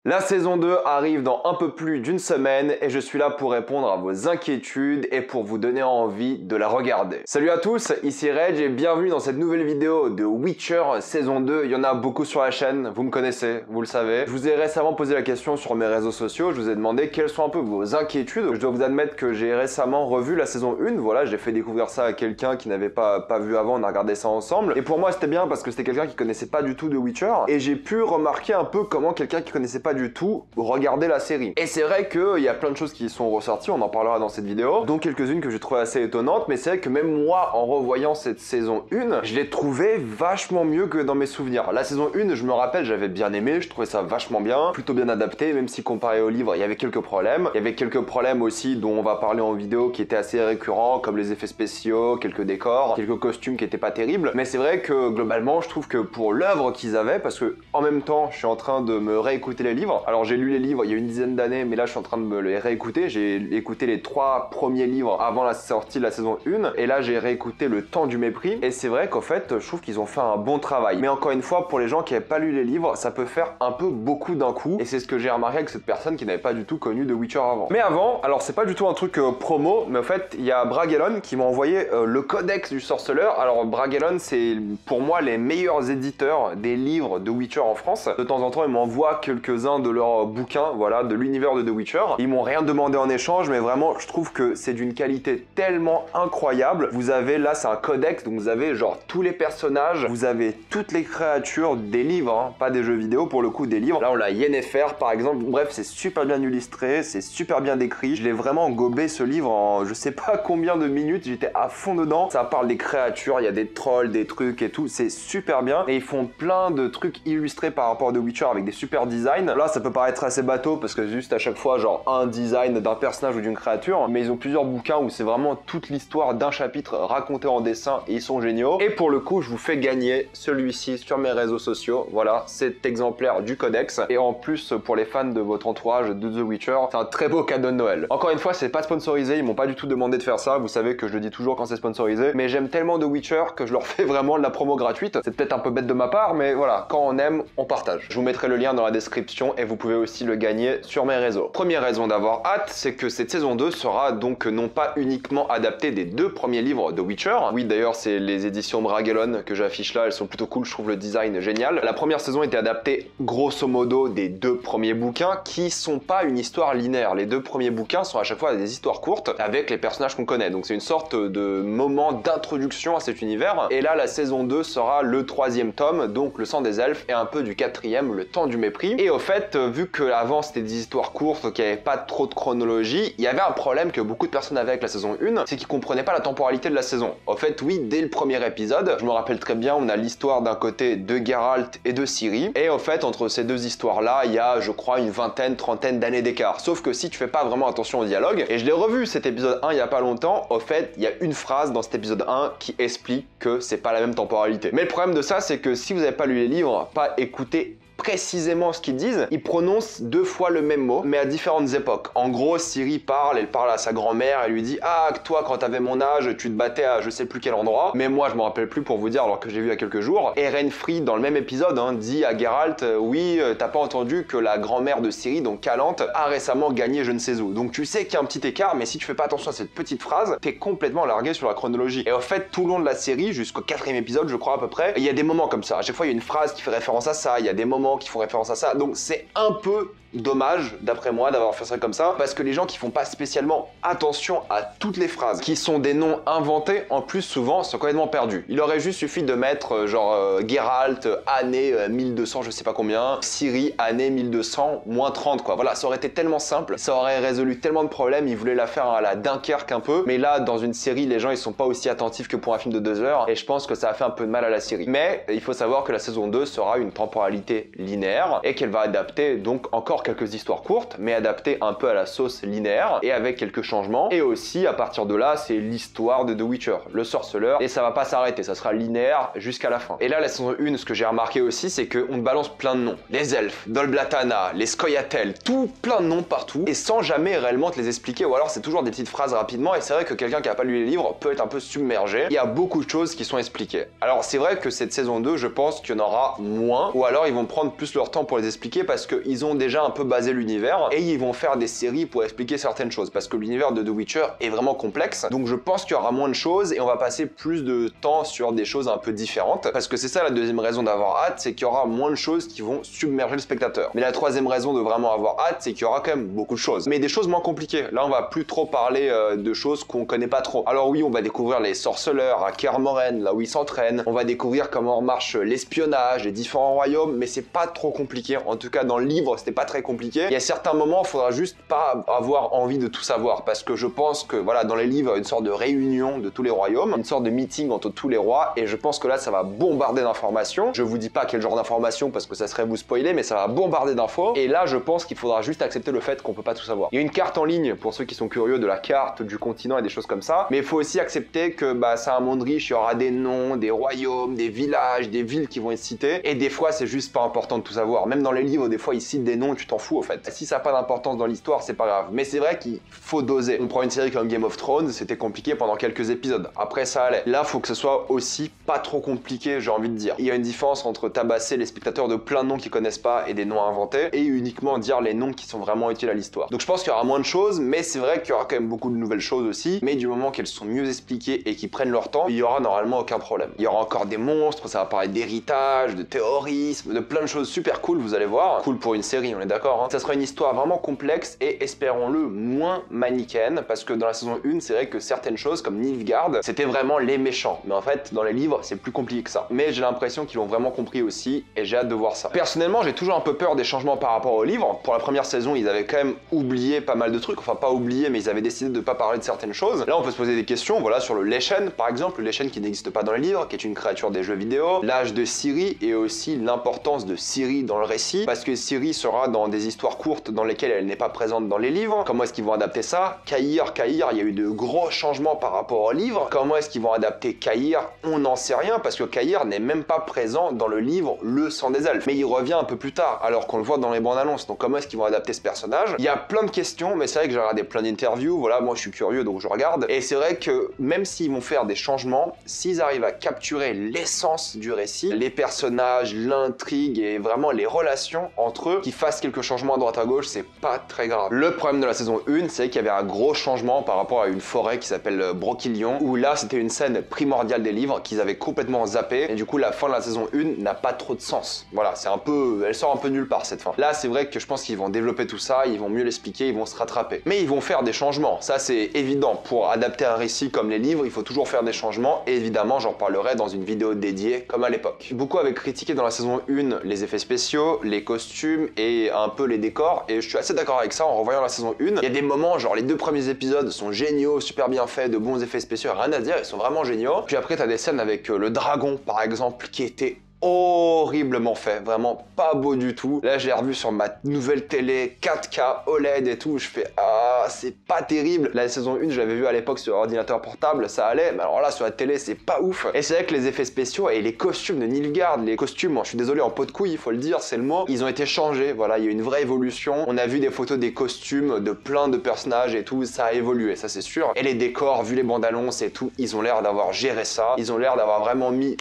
La saison 2 arrive dans un peu plus d'une semaine et je suis là pour répondre à vos inquiétudes et pour vous donner envie de la regarder. Salut à tous, ici Reg et bienvenue dans cette nouvelle vidéo de Witcher saison 2. Il y en a beaucoup sur la chaîne, vous me connaissez, vous le savez. Je vous ai récemment posé la question sur mes réseaux sociaux, je vous ai demandé quelles sont un peu vos inquiétudes. Je dois vous admettre que j'ai récemment revu la saison 1, voilà, j'ai fait découvrir ça à quelqu'un qui n'avait pas vu avant, on a regardé ça ensemble. Et pour moi c'était bien parce que c'était quelqu'un qui connaissait pas du tout de Witcher et j'ai pu remarquer un peu comment quelqu'un qui connaissait pas du tout regarder la série. Et c'est vrai qu'il y a plein de choses qui sont ressorties, on en parlera dans cette vidéo, dont quelques-unes que j'ai trouvées assez étonnantes, mais c'est vrai que même moi, en revoyant cette saison 1, je l'ai trouvée vachement mieux que dans mes souvenirs. La saison 1, je me rappelle, j'avais bien aimé, je trouvais ça vachement bien, plutôt bien adapté, même si comparé au livre, il y avait quelques problèmes. Il y avait quelques problèmes aussi dont on va parler en vidéo qui étaient assez récurrents, comme les effets spéciaux, quelques décors, quelques costumes qui étaient pas terribles, mais c'est vrai que globalement, je trouve que pour l'œuvre qu'ils avaient, parce que en même temps, je suis en train de me réécouter les livres, alors j'ai lu les livres il y a une dizaine d'années, mais là je suis en train de me les réécouter. J'ai écouté les 3 premiers livres avant la sortie de la saison 1, et là j'ai réécouté Le Temps du Mépris, et c'est vrai qu'en fait, je trouve qu'ils ont fait un bon travail. Mais encore une fois, pour les gens qui n'avaient pas lu les livres, ça peut faire un peu beaucoup d'un coup, et c'est ce que j'ai remarqué avec cette personne qui n'avait pas du tout connu de Witcher avant. Mais avant, alors c'est pas du tout un truc promo, mais en fait, il y a Bragellon qui m'a envoyé le Codex du Sorceleur. Alors Bragellon, c'est pour moi les meilleurs éditeurs des livres de Witcher en France. De temps en temps, ils m'envoient quelques-uns de leurs bouquins, voilà, de l'univers de The Witcher. Ils m'ont rien demandé en échange, mais vraiment, je trouve que c'est d'une qualité tellement incroyable. Vous avez, là, c'est un codex, donc vous avez genre tous les personnages, vous avez toutes les créatures des livres, hein, pas des jeux vidéo, pour le coup, des livres. Là, on a Yennefer, par exemple. Bref, c'est super bien illustré, c'est super bien décrit. Je l'ai vraiment gobé, ce livre, en je sais pas combien de minutes, j'étais à fond dedans. Ça parle des créatures, il y a des trolls, des trucs et tout, c'est super bien. Et ils font plein de trucs illustrés par rapport à The Witcher avec des super designs. Là, ça peut paraître assez bateau parce que juste à chaque fois genre un design d'un personnage ou d'une créature, mais ils ont plusieurs bouquins où c'est vraiment toute l'histoire d'un chapitre racontée en dessin et ils sont géniaux. Et pour le coup, je vous fais gagner celui-ci sur mes réseaux sociaux, voilà, cet exemplaire du codex. Et en plus, pour les fans de votre entourage de The Witcher, c'est un très beau cadeau de Noël. Encore une fois, c'est pas sponsorisé, ils m'ont pas du tout demandé de faire ça, vous savez que je le dis toujours quand c'est sponsorisé, mais j'aime tellement The Witcher que je leur fais vraiment de la promo gratuite. C'est peut-être un peu bête de ma part, mais voilà, quand on aime, on partage. Je vous mettrai le lien dans la description et vous pouvez aussi le gagner sur mes réseaux. Première raison d'avoir hâte, c'est que cette saison 2 sera donc non pas uniquement adaptée des 2 premiers livres de Witcher. Oui, d'ailleurs, c'est les éditions Bragellon que j'affiche là, elles sont plutôt cool, je trouve le design génial. La première saison était adaptée grosso modo des 2 premiers bouquins qui sont pas une histoire linéaire. Les 2 premiers bouquins sont à chaque fois des histoires courtes avec les personnages qu'on connaît. Donc c'est une sorte de moment d'introduction à cet univers. Et là, la saison 2 sera le 3e tome, donc le sang des elfes, et un peu du 4e, le temps du mépris. Et au fait, vu que avant c'était des histoires courtes, qu'il n'y avait pas trop de chronologie, il y avait un problème que beaucoup de personnes avaient avec la saison 1, c'est qu'ils comprenaient pas la temporalité de la saison. Au fait, oui, dès le premier épisode, je me rappelle très bien, on a l'histoire d'un côté de Geralt et de Ciri, et au fait, entre ces 2 histoires-là, il y a, je crois, une vingtaine, trentaine d'années d'écart. Sauf que si tu fais pas vraiment attention au dialogue, et je l'ai revu cet épisode 1 il y a pas longtemps, au fait, il y a une phrase dans cet épisode 1 qui explique que c'est pas la même temporalité. Mais le problème de ça, c'est que si vous n'avez pas lu les livres, pas écouté précisément ce qu'ils disent, ils prononcent 2 fois le même mot, mais à différentes époques. En gros, Ciri parle, elle parle à sa grand-mère, elle lui dit « Ah, toi, quand t'avais mon âge, tu te battais à je sais plus quel endroit. » Mais moi, je me rappelle plus pour vous dire, alors que j'ai vu il y a quelques jours. Et Renfri, dans le même épisode, dit à Geralt « Oui, t'as pas entendu que la grand-mère de Ciri, donc Calante, a récemment gagné je ne sais où. » Donc tu sais qu'il y a un petit écart, mais si tu fais pas attention à cette petite phrase, t'es complètement largué sur la chronologie. Et en fait, tout le long de la série, jusqu'au 4e épisode, je crois à peu près, il y a des moments comme ça. À chaque fois, il y a une phrase qui fait référence à ça, il y a des moments qui font référence à ça, donc c'est un peu dommage, d'après moi, d'avoir fait ça comme ça, parce que les gens qui font pas spécialement attention à toutes les phrases, qui sont des noms inventés, en plus souvent, sont complètement perdus. Il aurait juste suffi de mettre genre Geralt, année 1200, je sais pas combien, Ciri, année 1200, moins 30, quoi. Voilà, ça aurait été tellement simple, ça aurait résolu tellement de problèmes, ils voulaient la faire à la Dunkerque un peu, mais là, dans une série, les gens, ils sont pas aussi attentifs que pour un film de 2 heures, et je pense que ça a fait un peu de mal à la série. Mais il faut savoir que la saison 2 sera une temporalité linéaire, et qu'elle va adapter donc encore quelques histoires courtes, mais adaptées un peu à la sauce linéaire et avec quelques changements. Et aussi, à partir de là, c'est l'histoire de The Witcher, le sorceleur, et ça va pas s'arrêter, ça sera linéaire jusqu'à la fin. Et là, la saison 1, ce que j'ai remarqué aussi, c'est qu'on te balance plein de noms. Les elfes, Dolblatana, les Scoia'tael, tout plein de noms partout, et sans jamais réellement te les expliquer, ou alors c'est toujours des petites phrases rapidement, et c'est vrai que quelqu'un qui a pas lu les livres peut être un peu submergé. Il y a beaucoup de choses qui sont expliquées. Alors c'est vrai que cette saison 2, je pense qu'il y en aura moins, ou alors ils vont prendre prendre plus leur temps pour les expliquer parce qu'ils ont déjà un peu basé l'univers et ils vont faire des séries pour expliquer certaines choses parce que l'univers de The Witcher est vraiment complexe. Donc je pense qu'il y aura moins de choses et on va passer plus de temps sur des choses un peu différentes parce que c'est ça la deuxième raison d'avoir hâte, c'est qu'il y aura moins de choses qui vont submerger le spectateur. Mais la troisième raison de vraiment avoir hâte, c'est qu'il y aura quand même beaucoup de choses. Mais des choses moins compliquées. Là on va plus trop parler de choses qu'on connaît pas trop. Alors oui, on va découvrir les sorceleurs à Kaer Morhen, là où ils s'entraînent. On va découvrir comment marche l'espionnage, les différents royaumes, mais c'est pas trop compliqué. En tout cas dans le livre, c'était pas très compliqué. Il y a certains moments, il faudra juste pas avoir envie de tout savoir parce que je pense que voilà, dans les livres, il y a une sorte de réunion de tous les royaumes, une sorte de meeting entre tous les rois et je pense que là ça va bombarder d'informations. Je vous dis pas quel genre d'informations parce que ça serait vous spoiler, mais ça va bombarder d'infos et là je pense qu'il faudra juste accepter le fait qu'on peut pas tout savoir. Il y a une carte en ligne pour ceux qui sont curieux de la carte du continent et des choses comme ça, mais il faut aussi accepter que c'est un monde riche, il y aura des noms, des royaumes, des villages, des villes qui vont être cités et des fois c'est juste pas important de tout savoir. Même dans les livres, des fois ils citent des noms, tu t'en fous au fait. Si ça n'a pas d'importance dans l'histoire, c'est pas grave. Mais c'est vrai qu'il faut doser. On prend une série comme Game of Thrones, c'était compliqué pendant quelques épisodes. Après ça allait. Là, faut que ce soit aussi pas trop compliqué, j'ai envie de dire. Il y a une différence entre tabasser les spectateurs de plein de noms qu'ils connaissent pas et des noms inventés et uniquement dire les noms qui sont vraiment utiles à l'histoire. Donc je pense qu'il y aura moins de choses, mais c'est vrai qu'il y aura quand même beaucoup de nouvelles choses aussi. Mais du moment qu'elles sont mieux expliquées et qu'ils prennent leur temps, il y aura normalement aucun problème. Il y aura encore des monstres, ça va parler d'héritage, de terrorisme, de plein de choses super cool, vous allez voir. Cool pour une série, on est d'accord, hein. Ça sera une histoire vraiment complexe et espérons-le moins manichéenne parce que dans la saison 1, c'est vrai que certaines choses comme Nilfgaard, c'était vraiment les méchants. Mais en fait, dans les livres, c'est plus compliqué que ça. Mais j'ai l'impression qu'ils l'ont vraiment compris aussi et j'ai hâte de voir ça. Personnellement, j'ai toujours un peu peur des changements par rapport au livre. Pour la première saison, ils avaient quand même oublié pas mal de trucs. Enfin, pas oublié, mais ils avaient décidé de pas parler de certaines choses. Là, on peut se poser des questions, voilà, sur le Leshen, par exemple. Le Leshen qui n'existe pas dans les livres, qui est une créature des jeux vidéo. L'âge de Ciri et aussi l'importance de Ciri dans le récit. Parce que Ciri sera dans des histoires courtes dans lesquelles elle n'est pas présente dans les livres. Comment est-ce qu'ils vont adapter ça? Cahir, il y a eu de gros changements par rapport au livre. Comment est-ce qu'ils vont adapter Cahir? On n'en sait rien parce que Cahir n'est même pas présent dans le livre Le Sang des Elfes. Mais il revient un peu plus tard alors qu'on le voit dans les bandes annonces. Donc comment est-ce qu'ils vont adapter ce personnage? Il y a plein de questions, mais c'est vrai que j'ai regardé plein d'interviews. Voilà, moi je suis curieux donc je regarde. Et c'est vrai que même s'ils vont faire des changements, s'ils arrivent à capturer l'essence du récit, les personnages, l'intrigue et vraiment les relations entre eux, qu'ils fassent quelques changements à droite à gauche, c'est pas très grave. Le problème de la saison 1, c'est qu'il y avait un gros changement par rapport à une forêt qui s'appelle Brokillion, où là c'était une scène primordiale des livres qu'ils avaient complètement zappé, et du coup la fin de la saison 1 n'a pas trop de sens. Voilà, c'est un peu... elle sort un peu nulle part cette fin. Là c'est vrai que je pense qu'ils vont développer tout ça, ils vont mieux l'expliquer, ils vont se rattraper. Mais ils vont faire des changements, ça c'est évident. Pour adapter un récit comme les livres, il faut toujours faire des changements, et évidemment j'en parlerai dans une vidéo dédiée comme à l'époque. Beaucoup avaient critiqué dans la saison 1 les effets spéciaux, les costumes et un peu les décors, et je suis assez d'accord avec ça en revoyant la saison 1. Il y a des moments, genre les 2 premiers épisodes sont géniaux, super bien faits, de bons effets spéciaux, rien à dire, ils sont vraiment géniaux. Puis après t'as des scènes avec le dragon par exemple qui était horriblement fait, vraiment pas beau du tout. Là j'ai revu sur ma nouvelle télé 4K OLED et tout, je fais ah c'est pas terrible. La saison 1 je l'avais vu à l'époque sur ordinateur portable, ça allait, mais alors là sur la télé c'est pas ouf. Et c'est vrai que les effets spéciaux et les costumes de Nilfgaard, les costumes, je suis désolé en pot de couille, il faut le dire, c'est le mot, ils ont été changés, voilà, il y a une vraie évolution. On a vu des photos des costumes de plein de personnages et tout, ça a évolué, ça c'est sûr. Et les décors, vu les bandes annonces et tout, ils ont l'air d'avoir géré ça, ils ont l'air d'avoir vraiment mis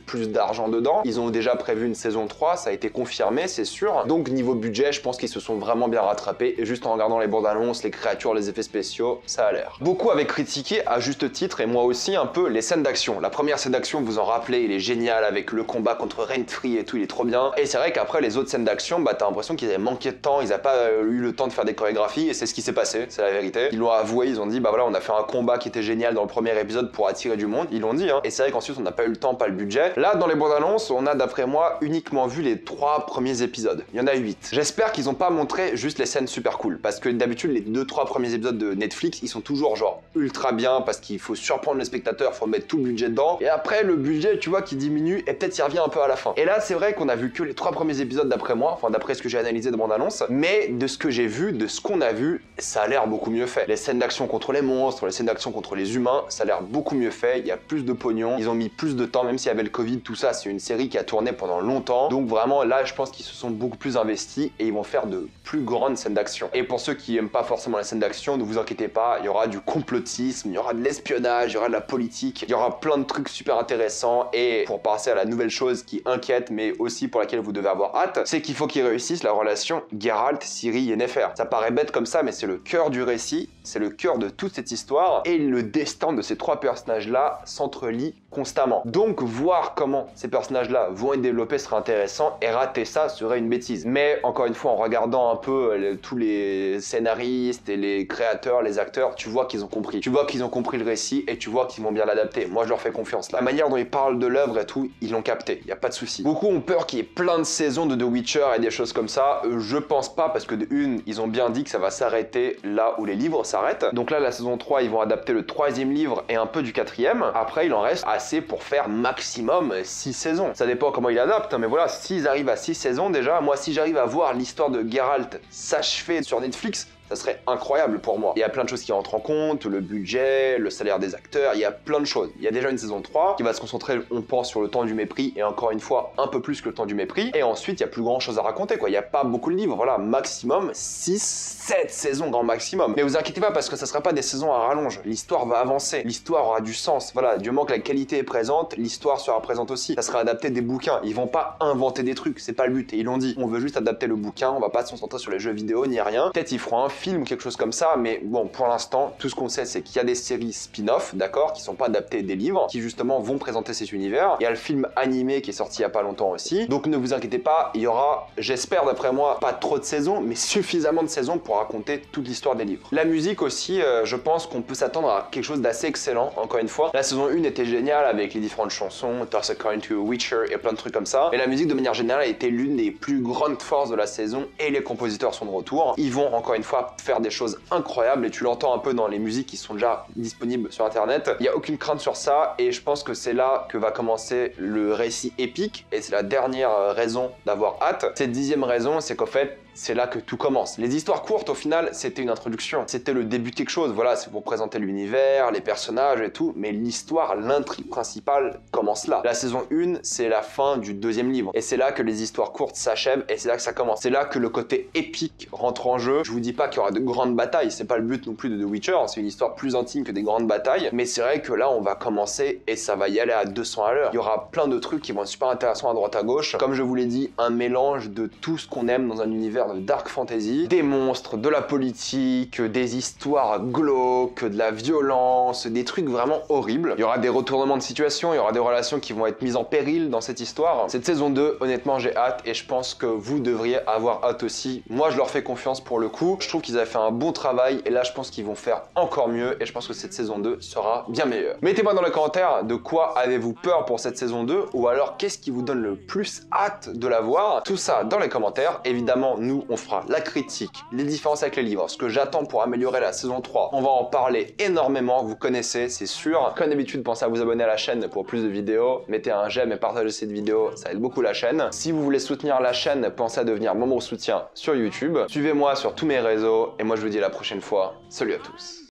plus d'argent dedans. Ils ont déjà prévu une saison 3, ça a été confirmé, c'est sûr. Donc niveau budget, je pense qu'ils se sont vraiment bien rattrapés. Et juste en regardant les bandes annonces, les créatures, les effets spéciaux, ça a l'air. Beaucoup avaient critiqué, à juste titre, et moi aussi un peu, les scènes d'action. La première scène d'action, vous en rappelez, il est génial avec le combat contre Renfri et tout, il est trop bien. Et c'est vrai qu'après les autres scènes d'action, t'as l'impression qu'ils avaient manqué de temps, ils n'avaient pas eu le temps de faire des chorégraphies, et c'est ce qui s'est passé, c'est la vérité. Ils l'ont avoué, ils ont dit, bah voilà, on a fait un combat qui était génial dans le premier épisode pour attirer du monde, ils l'ont dit, hein. Et c'est vrai qu'ensuite on n'a pas eu le temps, pas le budget. Là, dans les bandes annonces, on a d'après moi uniquement vu les 3 premiers épisodes. Il y en a 8. J'espère qu'ils ont pas montré juste les scènes super cool, parce que d'habitude les 2-3 premiers épisodes de Netflix, ils sont toujours genre ultra bien, parce qu'il faut surprendre le spectateur, faut mettre tout le budget dedans, et après le budget tu vois qui diminue, et peut-être il revient un peu à la fin. Et là c'est vrai qu'on a vu que les 3 premiers épisodes d'après moi, enfin d'après ce que j'ai analysé de bande annonce, mais de ce que j'ai vu, de ce qu'on a vu, ça a l'air beaucoup mieux fait. Les scènes d'action contre les monstres, les scènes d'action contre les humains, ça a l'air beaucoup mieux fait, il y a plus de pognon, ils ont mis plus de temps, même s'il y avait le Covid, tout ça, c'est une série qui a tourné pendant longtemps, donc vraiment là je pense qu'ils se sont beaucoup plus investis et ils vont faire de plus grandes scènes d'action. Et pour ceux qui aiment pas forcément les scènes d'action, ne vous inquiétez pas, il y aura du complotisme, il y aura de l'espionnage, il y aura de la politique, il y aura plein de trucs super intéressants. Et pour passer à la nouvelle chose qui inquiète, mais aussi pour laquelle vous devez avoir hâte, c'est qu'il faut qu'ils réussissent la relation Geralt, Ciri et Yennefer. Ça paraît bête comme ça, mais c'est le cœur du récit, c'est le cœur de toute cette histoire, et le destin de ces trois personnages-là s'entrelie constamment. Donc voir comment ces personnages-là vont être développés serait intéressant, et rater ça serait une bêtise. Mais encore une fois, en regardant un peu tous les scénaristes et les créateurs, les acteurs, tu vois qu'ils ont compris. Tu vois qu'ils ont compris le récit et tu vois qu'ils vont bien l'adapter. Moi, je leur fais confiance. La manière dont ils parlent de l'œuvre et tout, ils l'ont capté. Il y a pas de souci. Beaucoup ont peur qu'il y ait plein de saisons de The Witcher et des choses comme ça. Je pense pas, parce que de une, ils ont bien dit que ça va s'arrêter là où les livres s'arrêtent. Donc là, la saison 3, ils vont adapter le 3e livre et un peu du 4e. Après, il en reste assez pour faire maximum 6 saisons. Ça dépend comment ils adaptent, hein, mais voilà, s'ils arrivent à 6 saisons déjà, moi, si j'arrive à voir l'histoire de Geralt s'achever sur Netflix, ça serait incroyable pour moi. Il y a plein de choses qui rentrent en compte, le budget, le salaire des acteurs, il y a plein de choses. Il y a déjà une saison 3 qui va se concentrer, on pense, sur le temps du mépris, et encore une fois, un peu plus que le temps du mépris. Et ensuite, il n'y a plus grand chose à raconter, quoi. Il n'y a pas beaucoup de livres, voilà, maximum 6, 7 saisons grand maximum. Mais vous inquiétez pas, parce que ça ne sera pas des saisons à rallonge. L'histoire va avancer, l'histoire aura du sens. Voilà, du moment que la qualité est présente, l'histoire sera présente aussi. Ça sera adapté des bouquins. Ils vont pas inventer des trucs, c'est pas le but. Et ils l'ont dit, on veut juste adapter le bouquin, on va pas se concentrer sur les jeux vidéo ni rien. Peut-être ils feront un film, quelque chose comme ça, mais bon, pour l'instant, tout ce qu'on sait, c'est qu'il y a des séries spin-off, d'accord, qui sont pas adaptées des livres, qui justement vont présenter cet univers. Il y a le film animé qui est sorti il y a pas longtemps aussi. Donc ne vous inquiétez pas, il y aura, j'espère d'après moi, pas trop de saisons, mais suffisamment de saisons pour raconter toute l'histoire des livres. La musique aussi, je pense qu'on peut s'attendre à quelque chose d'assez excellent, encore une fois. La saison 1 était géniale avec les différentes chansons, Toss a Coin to a Witcher et plein de trucs comme ça. Et la musique, de manière générale, a été l'une des plus grandes forces de la saison, et les compositeurs sont de retour. Ils vont, encore une fois, faire des choses incroyables, et tu l'entends un peu dans les musiques qui sont déjà disponibles sur internet. Il n'y a aucune crainte sur ça, et je pense que c'est là que va commencer le récit épique, et c'est la dernière raison d'avoir hâte. Cette 10e raison, c'est qu'en fait, c'est là que tout commence. Les histoires courtes, au final, c'était une introduction. C'était le début de quelque chose. Voilà, c'est pour présenter l'univers, les personnages et tout. Mais l'histoire, l'intrigue principale commence là. La saison 1, c'est la fin du 2e livre. Et c'est là que les histoires courtes s'achèvent et c'est là que ça commence. C'est là que le côté épique rentre en jeu. Je vous dis pas qu'il y aura de grandes batailles. C'est pas le but non plus de The Witcher. C'est une histoire plus intime que des grandes batailles. Mais c'est vrai que là, on va commencer et ça va y aller à 200 à l'heure. Il y aura plein de trucs qui vont être super intéressants à droite à gauche. Comme je vous l'ai dit, un mélange de tout ce qu'on aime dans un univers de dark fantasy, des monstres, de la politique, des histoires glauques, de la violence, des trucs vraiment horribles. Il y aura des retournements de situation, il y aura des relations qui vont être mises en péril dans cette histoire. Cette saison 2, honnêtement, j'ai hâte et je pense que vous devriez avoir hâte aussi. Moi, je leur fais confiance pour le coup. Je trouve qu'ils avaient fait un bon travail et là, je pense qu'ils vont faire encore mieux et je pense que cette saison 2 sera bien meilleure. Mettez-moi dans les commentaires de quoi avez-vous peur pour cette saison 2 ou alors qu'est-ce qui vous donne le plus hâte de la voir. Tout ça dans les commentaires. Évidemment, nous, on fera la critique, les différences avec les livres, ce que j'attends pour améliorer la saison 3. On va en parler énormément, vous connaissez, c'est sûr. Comme d'habitude, pensez à vous abonner à la chaîne pour plus de vidéos. Mettez un j'aime et partagez cette vidéo, ça aide beaucoup la chaîne. Si vous voulez soutenir la chaîne, pensez à devenir membre soutien sur YouTube. Suivez-moi sur tous mes réseaux et moi je vous dis à la prochaine fois. Salut à tous.